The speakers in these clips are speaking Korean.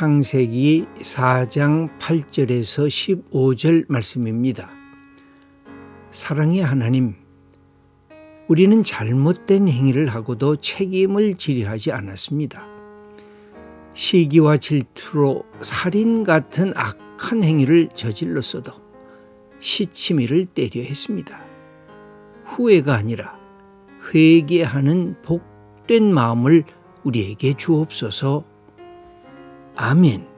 창세기 4장 8절에서 15절 말씀입니다. 사랑의 하나님, 우리는 잘못된 행위를 하고도 책임을 지려하지 않았습니다. 시기와 질투로 살인 같은 악한 행위를 저질렀어도 시치미를 때려 했습니다. 후회가 아니라 회개하는 복된 마음을 우리에게 주옵소서. 아멘.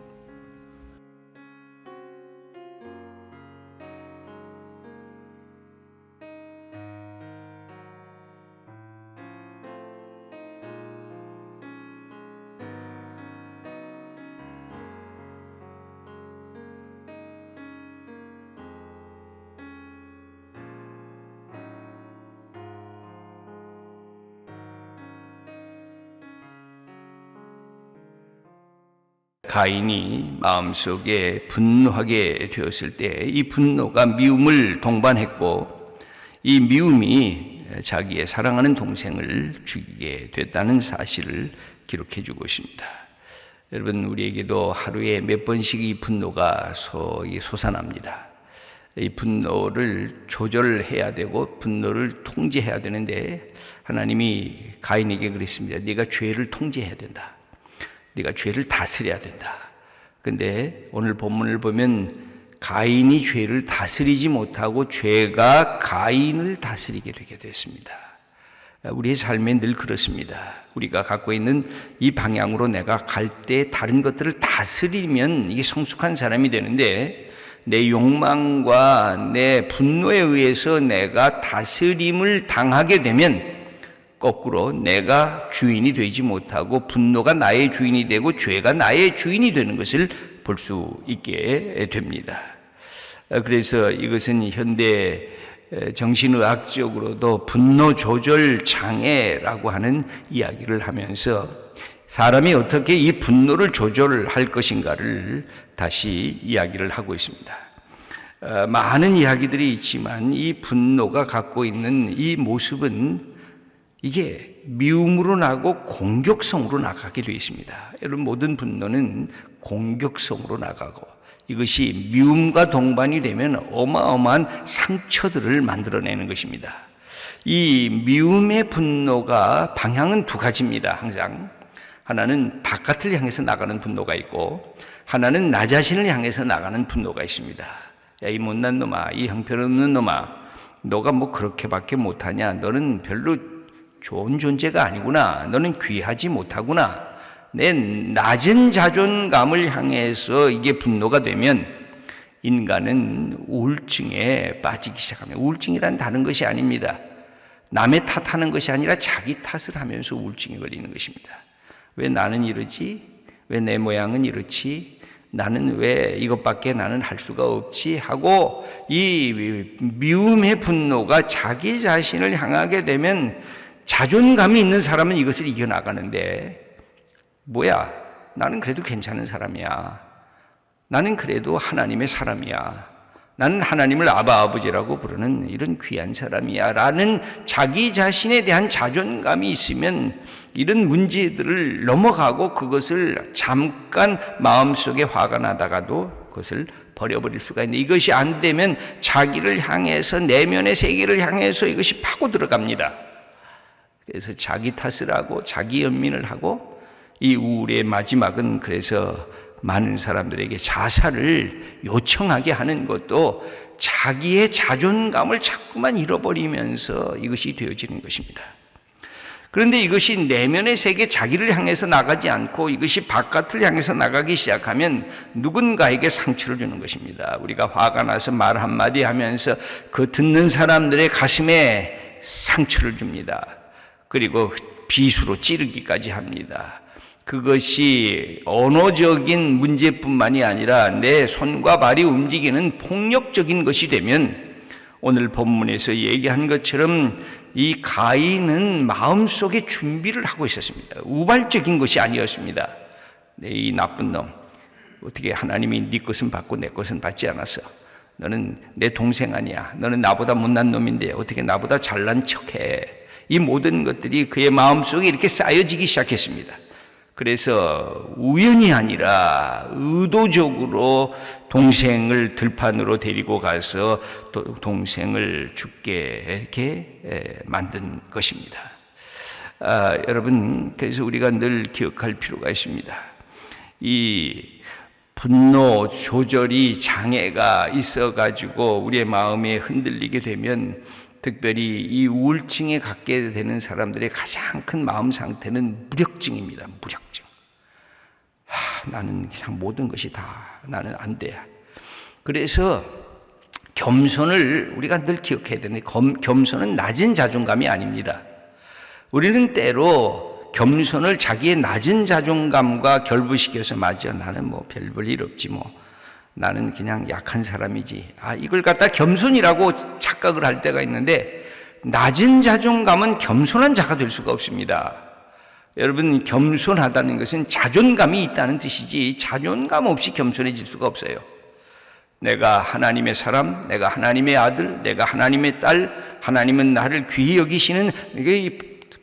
가인이 마음속에 분노하게 되었을 때 이 분노가 미움을 동반했고 이 미움이 자기의 사랑하는 동생을 죽이게 됐다는 사실을 기록해 주고 있습니다. 여러분, 우리에게도 하루에 몇 번씩 이 분노가 솟아납니다. 이 분노를 조절해야 되고 분노를 통제해야 되는데 하나님이 가인에게 그랬습니다. 네가 죄를 통제해야 된다. 네가 죄를 다스려야 된다. 근데 오늘 본문을 보면 가인이 죄를 다스리지 못하고 죄가 가인을 다스리게 되게 됐습니다. 우리의 삶에 늘 그렇습니다. 우리가 갖고 있는 이 방향으로 내가 갈 때 다른 것들을 다스리면 이게 성숙한 사람이 되는데 내 욕망과 내 분노에 의해서 내가 다스림을 당하게 되면 거꾸로 내가 주인이 되지 못하고 분노가 나의 주인이 되고 죄가 나의 주인이 되는 것을 볼 수 있게 됩니다. 그래서 이것은 현대 정신의학적으로도 분노 조절 장애라고 하는 이야기를 하면서 사람이 어떻게 이 분노를 조절할 것인가를 다시 이야기를 하고 있습니다. 많은 이야기들이 있지만 이 분노가 갖고 있는 이 모습은 이게 미움으로 나고 공격성으로 나가게 되어 있습니다. 여러분, 모든 분노는 공격성으로 나가고 이것이 미움과 동반이 되면 어마어마한 상처들을 만들어내는 것입니다. 이 미움의 분노가 방향은 두 가지입니다. 항상 하나는 바깥을 향해서 나가는 분노가 있고 하나는 나 자신을 향해서 나가는 분노가 있습니다. 야, 이 못난 놈아, 이 형편없는 놈아, 너가 뭐 그렇게밖에 못하냐, 너는 별로 좋은 존재가 아니구나, 너는 귀하지 못하구나, 내 낮은 자존감을 향해서 이게 분노가 되면 인간은 우울증에 빠지기 시작합니다. 우울증이란 다른 것이 아닙니다. 남의 탓하는 것이 아니라 자기 탓을 하면서 우울증에 걸리는 것입니다. 왜 나는 이러지? 왜 내 모양은 이렇지? 나는 왜 이것밖에 나는 할 수가 없지? 하고 이 미움의 분노가 자기 자신을 향하게 되면 자존감이 있는 사람은 이것을 이겨나가는데, 뭐야, 나는 그래도 괜찮은 사람이야, 나는 그래도 하나님의 사람이야, 나는 하나님을 아바 아버지라고 부르는 이런 귀한 사람이야 라는 자기 자신에 대한 자존감이 있으면 이런 문제들을 넘어가고 그것을 잠깐 마음속에 화가 나다가도 그것을 버려버릴 수가 있는데, 이것이 안 되면 자기를 향해서, 내면의 세계를 향해서 이것이 파고 들어갑니다. 그래서 자기 탓을 하고 자기 연민을 하고 이 우울의 마지막은 그래서 많은 사람들에게 자살을 요청하게 하는 것도 자기의 자존감을 자꾸만 잃어버리면서 이것이 되어지는 것입니다. 그런데 이것이 내면의 세계, 자기를 향해서 나가지 않고 이것이 바깥을 향해서 나가기 시작하면 누군가에게 상처를 주는 것입니다. 우리가 화가 나서 말 한마디 하면서 그 듣는 사람들의 가슴에 상처를 줍니다. 그리고 비수로 찌르기까지 합니다. 그것이 언어적인 문제뿐만이 아니라 내 손과 발이 움직이는 폭력적인 것이 되면 오늘 본문에서 얘기한 것처럼 이 가인은 마음속에 준비를 하고 있었습니다. 우발적인 것이 아니었습니다. 이 나쁜 놈, 어떻게 하나님이 네 것은 받고 내 것은 받지 않았어? 너는 내 동생 아니야. 너는 나보다 못난 놈인데 어떻게 나보다 잘난 척해? 이 모든 것들이 그의 마음속에 이렇게 쌓여지기 시작했습니다. 그래서 우연이 아니라 의도적으로 동생을 들판으로 데리고 가서 또 동생을 죽게 이렇게 만든 것입니다. 여러분, 그래서 우리가 늘 기억할 필요가 있습니다. 이 분노 조절이 장애가 있어가지고 우리의 마음이 흔들리게 되면, 특별히 이 우울증에 갖게 되는 사람들의 가장 큰 마음 상태는 무력증입니다. 무력증. 나는 그냥 모든 것이 다 나는 안 돼. 그래서 겸손을 우리가 늘 기억해야 되는데, 겸손은 낮은 자존감이 아닙니다. 우리는 때로 겸손을 자기의 낮은 자존감과 결부시켜서, 맞아, 나는 뭐 별 일 없지, 뭐 나는 그냥 약한 사람이지, 이걸 갖다 겸손이라고 착각을 할 때가 있는데, 낮은 자존감은 겸손한 자가 될 수가 없습니다. 여러분, 겸손하다는 것은 자존감이 있다는 뜻이지 자존감 없이 겸손해질 수가 없어요. 내가 하나님의 사람, 내가 하나님의 아들, 내가 하나님의 딸, 하나님은 나를 귀히 여기시는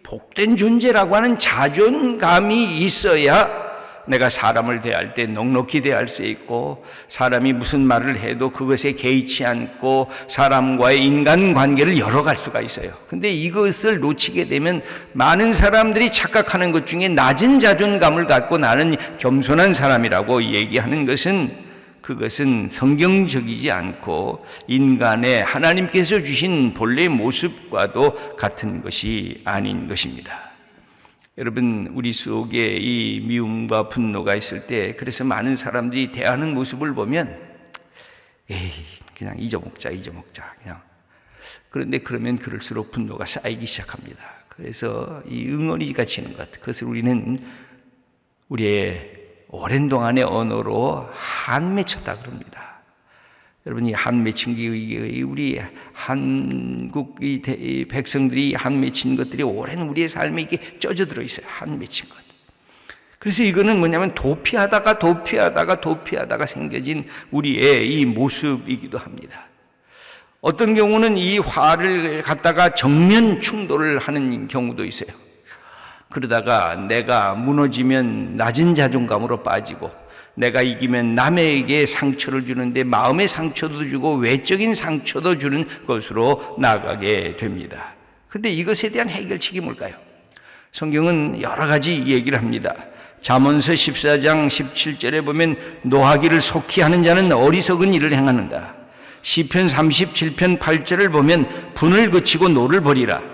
복된 존재라고 하는 자존감이 있어야 내가 사람을 대할 때 넉넉히 대할 수 있고, 사람이 무슨 말을 해도 그것에 개의치 않고 사람과의 인간관계를 열어갈 수가 있어요. 근데 이것을 놓치게 되면 많은 사람들이 착각하는 것 중에 낮은 자존감을 갖고 나는 겸손한 사람이라고 얘기하는 것은, 그것은 성경적이지 않고 인간의 하나님께서 주신 본래의 모습과도 같은 것이 아닌 것입니다. 여러분, 우리 속에 이 미움과 분노가 있을 때, 그래서 많은 사람들이 대하는 모습을 보면 그냥 잊어먹자 그냥. 그런데 그러면 그럴수록 분노가 쌓이기 시작합니다. 그래서 이 응어리가 치는 것, 그것을 우리는 우리의 오랜 동안의 언어로 한 맺혔다 그럽니다. 여러분, 이 한 맺힌 게 우리 한국 이 백성들이 한 맺힌 것들이 오랜 우리의 삶에 이게 쪄져 들어 있어요. 한 맺힌 것. 그래서 이거는 뭐냐면 도피하다가 생겨진 우리의 이 모습이기도 합니다. 어떤 경우는 이 화를 갖다가 정면 충돌을 하는 경우도 있어요. 그러다가 내가 무너지면 낮은 자존감으로 빠지고, 내가 이기면 남에게 상처를 주는데 마음의 상처도 주고 외적인 상처도 주는 것으로 나가게 됩니다. 그런데 이것에 대한 해결책이 뭘까요? 성경은 여러 가지 얘기를 합니다. 잠언서 14장 17절에 보면, 노하기를 속히 하는 자는 어리석은 일을 행하는다. 시편 37편 8절을 보면, 분을 그치고 노를 버리라.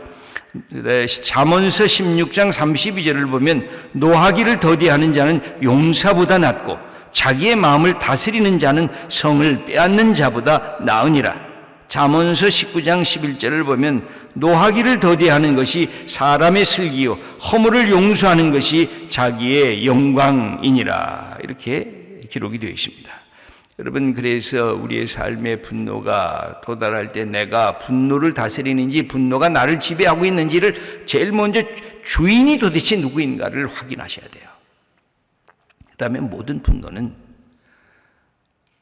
잠언서 16장 32절을 보면, 노하기를 더디하는 자는 용사보다 낫고 자기의 마음을 다스리는 자는 성을 빼앗는 자보다 나으니라. 잠언서 19장 11절을 보면, 노하기를 더디하는 것이 사람의 슬기요 허물을 용서하는 것이 자기의 영광이니라. 이렇게 기록이 되어 있습니다. 여러분, 그래서 우리의 삶의 분노가 도달할 때 내가 분노를 다스리는지, 분노가 나를 지배하고 있는지를 제일 먼저 주인이 도대체 누구인가를 확인하셔야 돼요. 그 다음에 모든 분노는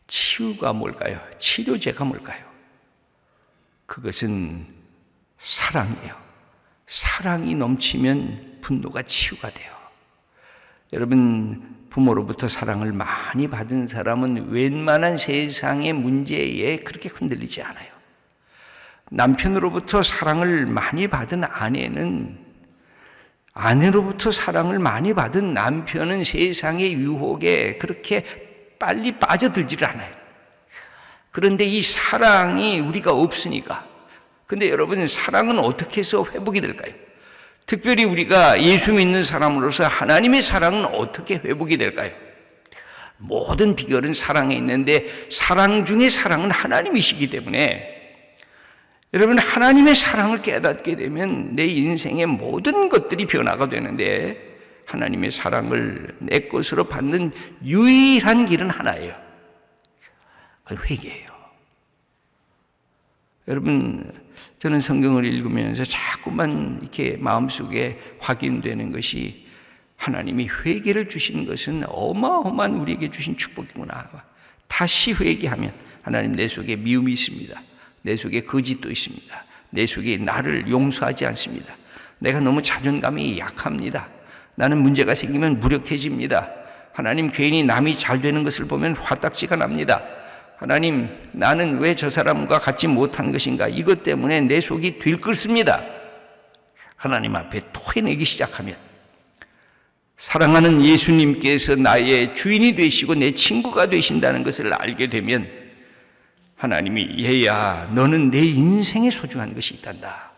치유가 뭘까요? 치료제가 뭘까요? 그것은 사랑이에요. 사랑이 넘치면 분노가 치유가 돼요. 여러분, 부모로부터 사랑을 많이 받은 사람은 웬만한 세상의 문제에 그렇게 흔들리지 않아요. 남편으로부터 사랑을 많이 받은 아내로부터 사랑을 많이 받은 남편은 세상의 유혹에 그렇게 빨리 빠져들지를 않아요. 그런데 이 사랑이 우리가 없으니까. 근데 여러분, 사랑은 어떻게 해서 회복이 될까요? 특별히 우리가 예수 믿는 사람으로서 하나님의 사랑은 어떻게 회복이 될까요? 모든 비결은 사랑에 있는데, 사랑 중에 사랑은 하나님이시기 때문에, 여러분, 하나님의 사랑을 깨닫게 되면 내 인생의 모든 것들이 변화가 되는데, 하나님의 사랑을 내 것으로 받는 유일한 길은 하나예요. 그건 회개예요. 여러분, 저는 성경을 읽으면서 자꾸만 이렇게 마음속에 확인되는 것이, 하나님이 회개를 주신 것은 어마어마한 우리에게 주신 축복이구나. 다시 회개하면 하나님, 내 속에 미움이 있습니다. 내 속에 거짓도 있습니다. 내 속에 나를 용서하지 않습니다. 내가 너무 자존감이 약합니다. 나는 문제가 생기면 무력해집니다. 하나님, 괜히 남이 잘 되는 것을 보면 화딱지가 납니다. 하나님, 나는 왜 저 사람과 같지 못한 것인가? 이것 때문에 내 속이 들끓습니다. 하나님 앞에 토해내기 시작하면 사랑하는 예수님께서 나의 주인이 되시고 내 친구가 되신다는 것을 알게 되면 하나님이, 얘야, 너는 내 인생에 소중한 것이 있단다.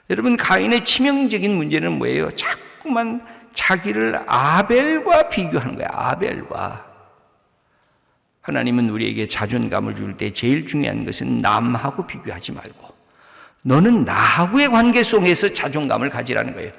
여러분, 가인의 치명적인 문제는 뭐예요? 자꾸만 자기를 아벨과 비교하는 거예요. 아벨과. 하나님은 우리에게 자존감을 줄 때 제일 중요한 것은 남하고 비교하지 말고 너는 나하고의 관계 속에서 자존감을 가지라는 거예요.